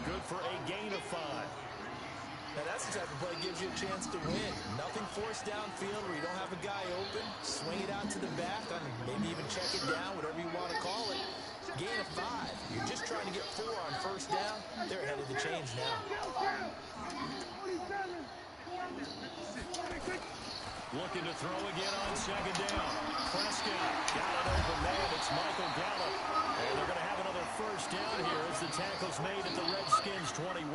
Good for a gain of 5. Now, that's the type of play that gives you a chance to win. Nothing forced downfield where you don't have a guy open. Swing it out to the back, maybe even check it down, whatever you want to call it. Gain of 5. You're just trying to get 4 on first down. They're ahead of the chains now. Looking to throw again on 2nd down. Prescott got an open man. It's Michael Gallup. And they're going to have another first down here as the tackle's made at the Redskins 21.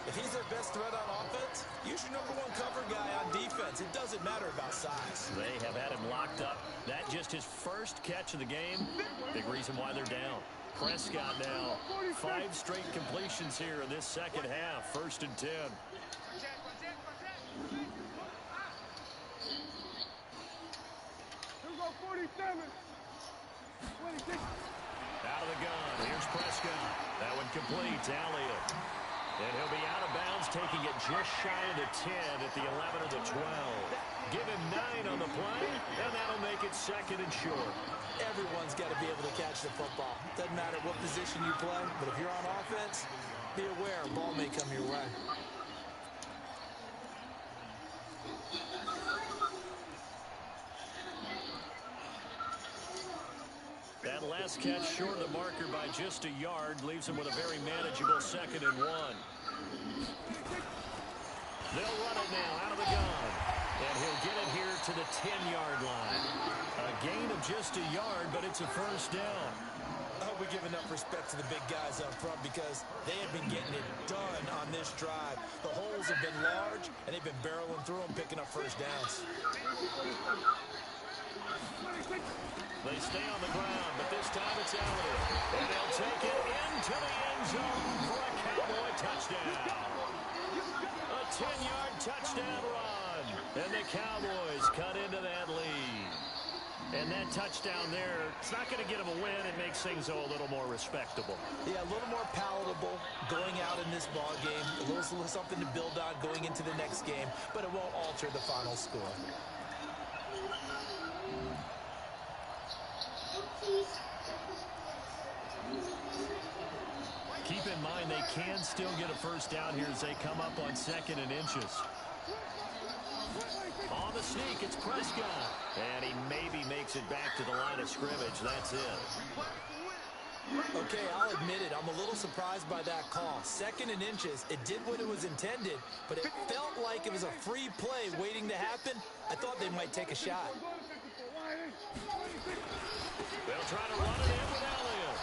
If he's their best threat on offense, use your #1 cover guy on defense. It doesn't matter about size. They have had him locked up. That just his first catch of the game. Big reason why they're down. Prescott now 5 straight completions here in this second half. 1st and 10. Out of the gun. Here's Prescott. That one completes. Elliott. And he'll be out of bounds, taking it just shy of the 10 at the 11 or the 12. Give him 9 on the play, and that'll make it 2nd and short. Everyone's got to be able to catch the football. Doesn't matter what position you play, but if you're on offense, be aware a ball may come your way. That last catch short of the marker by just a yard leaves him with a very manageable 2nd and 1. They'll run it now out of the gun. And he'll get it here to the 10-yard line. A gain of just a yard, but it's a first down. I hope we give enough respect to the big guys up front because they have been getting it done on this drive. The holes have been large, and they've been barreling through them, picking up first downs. They stay on the ground, but this time it's Elliott. And they'll take it into the end zone for a Cowboy touchdown. A 10-yard touchdown run. And the Cowboys cut into that lead. And that touchdown there, it's not going to get them a win. It makes things, though, a little more respectable. Yeah, a little more palatable going out in this ball game. A little something to build on going into the next game, but it won't alter the final score. Keep in mind they can still get a first down here as they come up on 2nd and inches. On the sneak. It's Prescott. And he maybe makes it back to the line of scrimmage. That's it. Okay, I'll admit it. I'm a little surprised by that call. 2nd and inches. It did what it was intended, but it felt like it was a free play waiting to happen. I thought they might take a shot. They'll try to run it in with Elliott.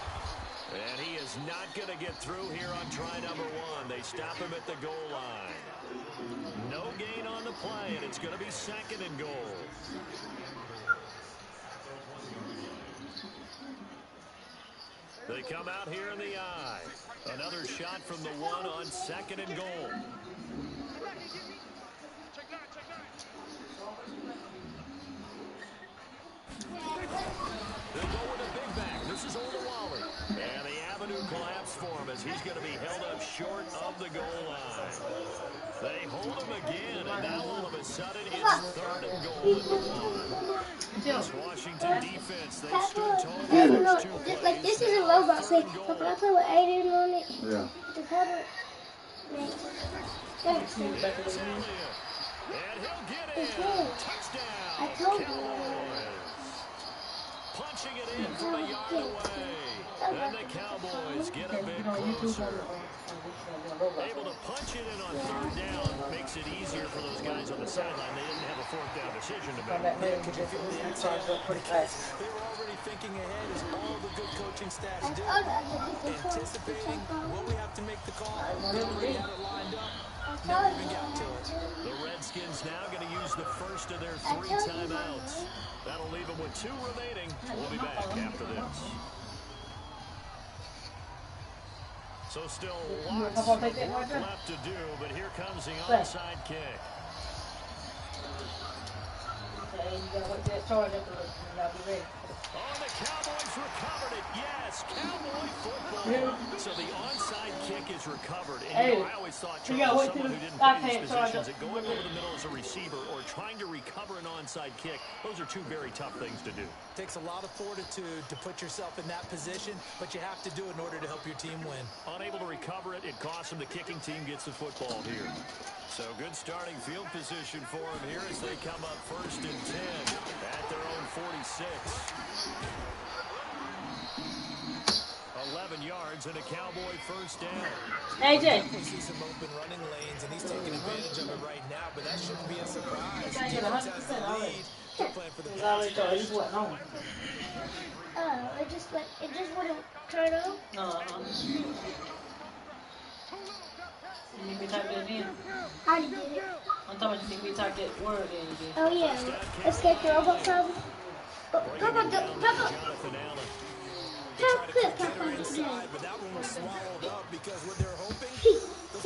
And he is not going to get through here on try number 1. They stop him at the goal line. No gain on the play, and it's going to be 2nd and goal. They come out here in the eye. Another shot from the 1 on 2nd and goal. They'll go with a big back. This is Olawale. And the avenue collapsed for him as he's going to be held up short of the goal line. They hold him again, and now all of a sudden it's 3rd and goal at the 1. This Washington defense, they stood tall for those 2 plays. Like, this is a robot thing. But when I play with Aiden on it, Yeah. the cover, thanks. Here's Elliott. And he'll get in. Touchdown. I told you. Cowboys. Punching it in from a yard away. And the Cowboys get a bit closer. Able to punch it in on 3rd down makes it easier for those guys on the sideline. They didn't have a 4th down decision to make. Could you feel the excitement? They were already thinking ahead as all the good coaching staffs do. Anticipating, will we have to make the call? They already had it lined up. Never even got to it. The Redskins now going to use the first of their 3 timeouts. That'll leave them with 2 remaining. We'll be back after this. So still lots of work left to do, but here comes the onside kick. Oh, the Cowboys recovered it. Yes, Cowboy football. So the onside kick is recovered. And I always thought, Charles, someone who didn't play these positions, that going over the middle as a receiver or trying to recover an onside kick, those are 2 very tough things to do. Takes a lot of fortitude to put yourself in that position, but you have to do it in order to help your team win. Unable to recover it, it costs them. The kicking team gets the football here. So good starting field position for them here as they come up 1st and 10 at their own 46. 11 yards and a Cowboy 1st down. AJ. We see some open running lanes, and he's taking advantage of it right now, but that shouldn't be a surprise. Defense has the lead. They're playing for the pass. It just wouldn't turn on. You type it in. How do you get it? I'm talking about you think we typed that word in again. Oh yeah, escape the robot problem. Papa, Inside, but that one was swallowed up because what they're hoping, he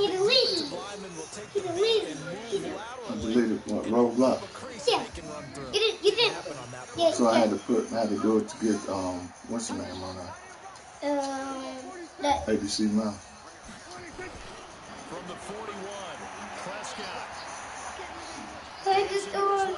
deleted. linemen will take He the bait deleted. and He move deleted. I laterally. deleted what, roadblock. Yeah. You did. Yeah. So I had to do it to get what's the name on That. ABC now. From the 41, Prescott. Is it still on?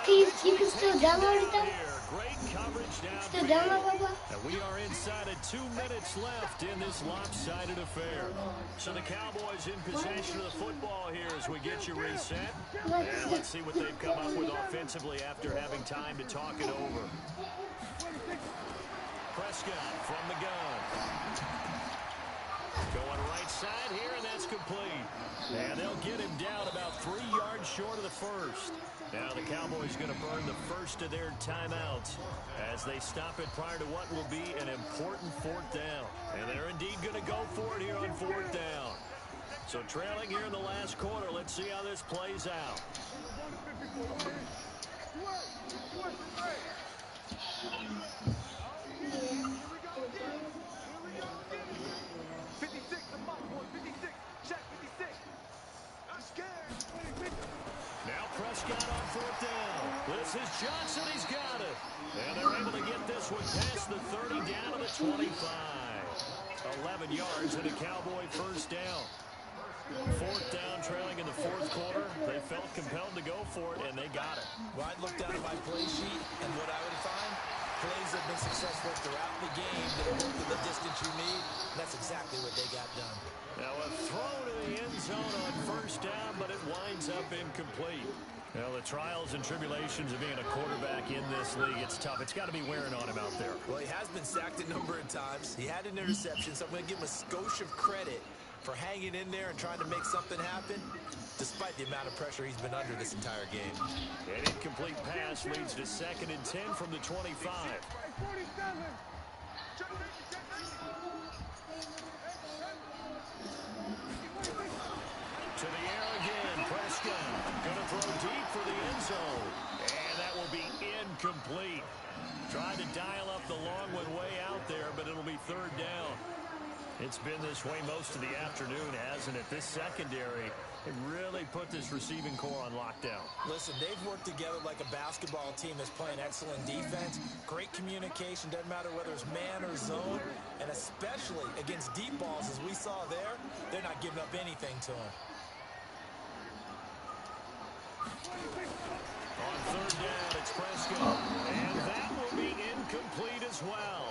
You can still download it though? Great coverage down. Still download it? And we are inside of 2 minutes left in this lopsided affair. So the Cowboys in possession of the football here as we get you reset. And let's see what they've come up with offensively after having time to talk it over. Prescott from the gun. Going right side here, and that's complete. And they'll get him down about 3 yards short of the first. Now the Cowboys going to burn the first of their timeouts as they stop it prior to what will be an important 4th down. And they're indeed going to go for it here on 4th down. So trailing here in the last quarter, let's see how this plays out. Now Prescott on 4th down. This is Johnson. He's got it. And they're able to get this one past the 30 down to the 25. 11 yards and a Cowboy 1st down. 4th down, trailing in the 4th quarter. They felt compelled to go for it, and they got it. Well, I'd look down at my play sheet, and what I would find, plays have been successful throughout the game that are both of the distance you need. That's exactly what they got done. Now a throw to the end zone on first down, but it winds up incomplete. Well, the trials and tribulations of being a quarterback in this league, it's tough. It's got to be wearing on him out there. Well, he has been sacked a number of times. He had an interception, so I'm going to give him a skosh of credit for hanging in there and trying to make something happen, despite the amount of pressure he's been under this entire game. An incomplete pass leads to 2nd and 10 from the 25. To the air again, Prescott going to throw deep for the end zone, and that will be incomplete. Tried to dial up the long one way out there, but it'll be 3rd down. It's been this way most of the afternoon, hasn't it? This secondary, it really put this receiving core on lockdown. Listen, they've worked together like a basketball team that's playing excellent defense, great communication, doesn't matter whether it's man or zone, and especially against deep balls, as we saw there, they're not giving up anything to him. On 3rd down, it's Prescott, and that will be incomplete as well.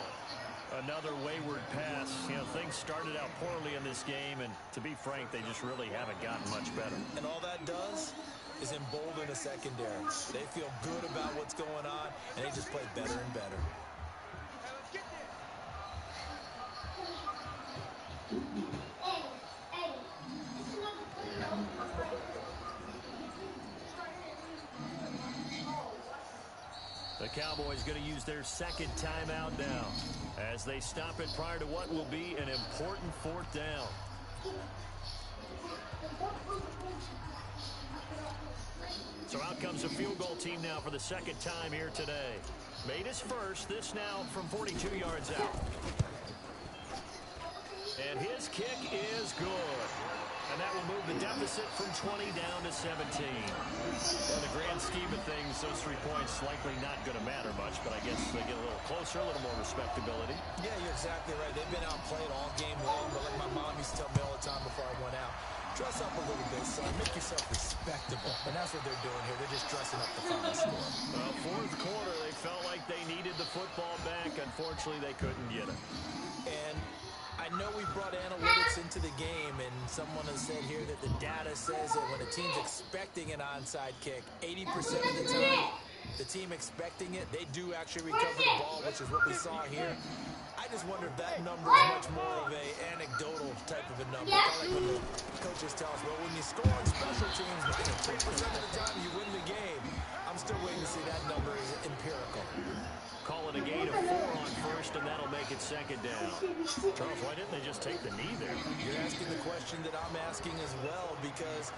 Another wayward pass. You know, things started out poorly in this game, and to be frank, they just really haven't gotten much better. And all that does is embolden a secondary. They feel good about what's going on, and they just play better and better. The Cowboys going to use their 2nd timeout now as they stop it prior to what will be an important 4th down. So out comes a field goal team now for the 2nd time here today. Made his first, this now from 42 yards out. And his kick is good. And that will move the deficit from 20 down to 17. In the grand scheme of things, those 3 points likely not going to matter much, but I guess they get a little closer, a little more respectability. Yeah, you're exactly right. They've been outplayed all game long, but like my mom used to tell me all the time before I went out, dress up a little bit, son. Make yourself respectable. And that's what they're doing here. They're just dressing up the final score. Well, 4th quarter, they felt like they needed the football back. Unfortunately, they couldn't get it. And I know we brought analytics into the game, and someone has said here that the data says that when a team's expecting an onside kick, 80% of the time, the team expecting it, they do actually recover the ball, which is what we saw here. I just wonder if that number is much more of a anecdotal type of a number. Kind of like when the coaches tell us, well, when you score on special teams, 93% of the time you win the game. I'm still waiting to see that number is empirical. Call it a gain of 4 on first, and that'll make it 2nd down. Charles, why didn't they just take the knee there? You're asking the question that I'm asking as well, because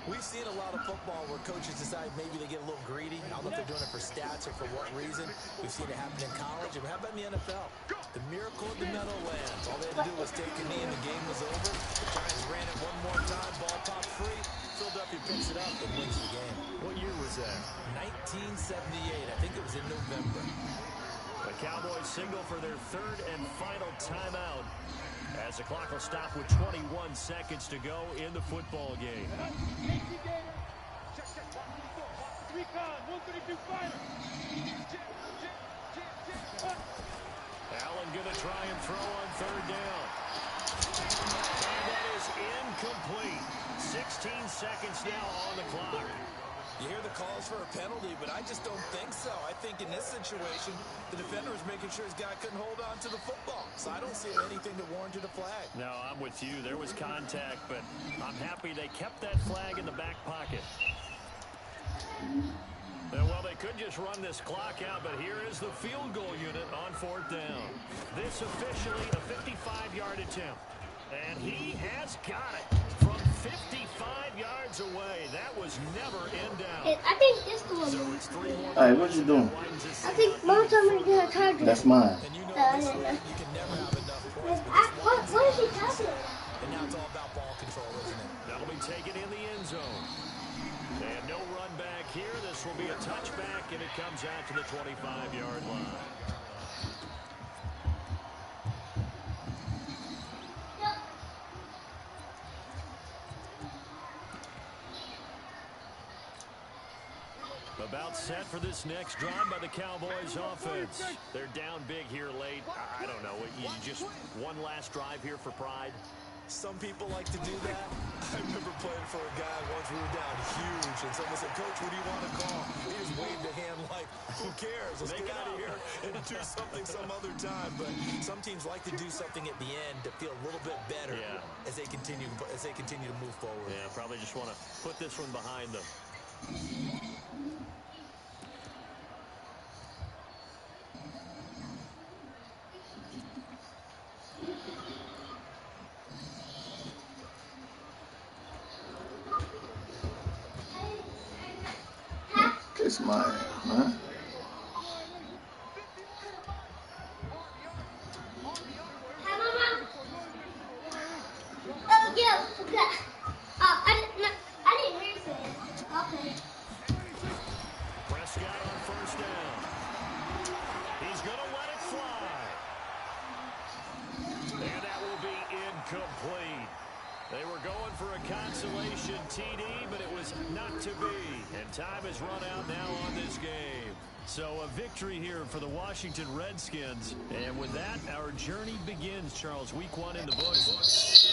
we've seen a lot of football where coaches decide maybe they get a little greedy. I don't know if they're doing it for stats or for what reason. We've seen it happen in college. And how about in the NFL? The miracle of the Meadowlands. All they had to do was take a knee and the game was over. The Giants ran it one more time. Ball popped free. Philadelphia picks it up and wins the game. What year was that? 1978. I think it was in November. The Cowboys signal for their 3rd and final timeout as the clock will stop with 21 seconds to go in the football game. Allen going to try and throw on 3rd down. And that is incomplete. 16 seconds now on the clock. You hear the calls for a penalty, but I just don't think so. I think in this situation, the defender was making sure his guy couldn't hold on to the football. So I don't see anything that warranted a flag. No, I'm with you. There was contact, but I'm happy they kept that flag in the back pocket. Well, they could just run this clock out, but here is the field goal unit on 4th down. This officially a 55-yard attempt. And he has got it from 55 yards away. That was never in doubt. I think this one. So it's 3 more. Hey, what you doing? I think most of them are going to charge. That's mine. And you know, you can never have enough points. What is he talking about? And now it's all about ball control, isn't it? That'll be taken in the end zone. They have no run back here. This will be a touchback, and it comes out to the 25-yard line. About set for this next drive by the Cowboys offense. They're down big here late. I don't know. You just one last drive here for pride. some people like to do that. I remember playing for a guy once. We were down huge, and someone said, "Coach, what do you want to call?" He just waved a hand like, "Who cares? Let's get out of here and do something some other time." But some teams like to do something at the end to feel a little bit better as they continue to move forward. Yeah, probably just want to put this one behind them. Kiss my ass, man. Oh, yeah, forgot. I didn't hear you say it. Okay. Prescott on first down. He's going to let it fly. And that will be incomplete. They were going for a consolation TD, but it was not to be. And time has run out now on this game. So a victory here for the Washington Redskins. And with that, our journey begins, Charles. Week 1 in the books.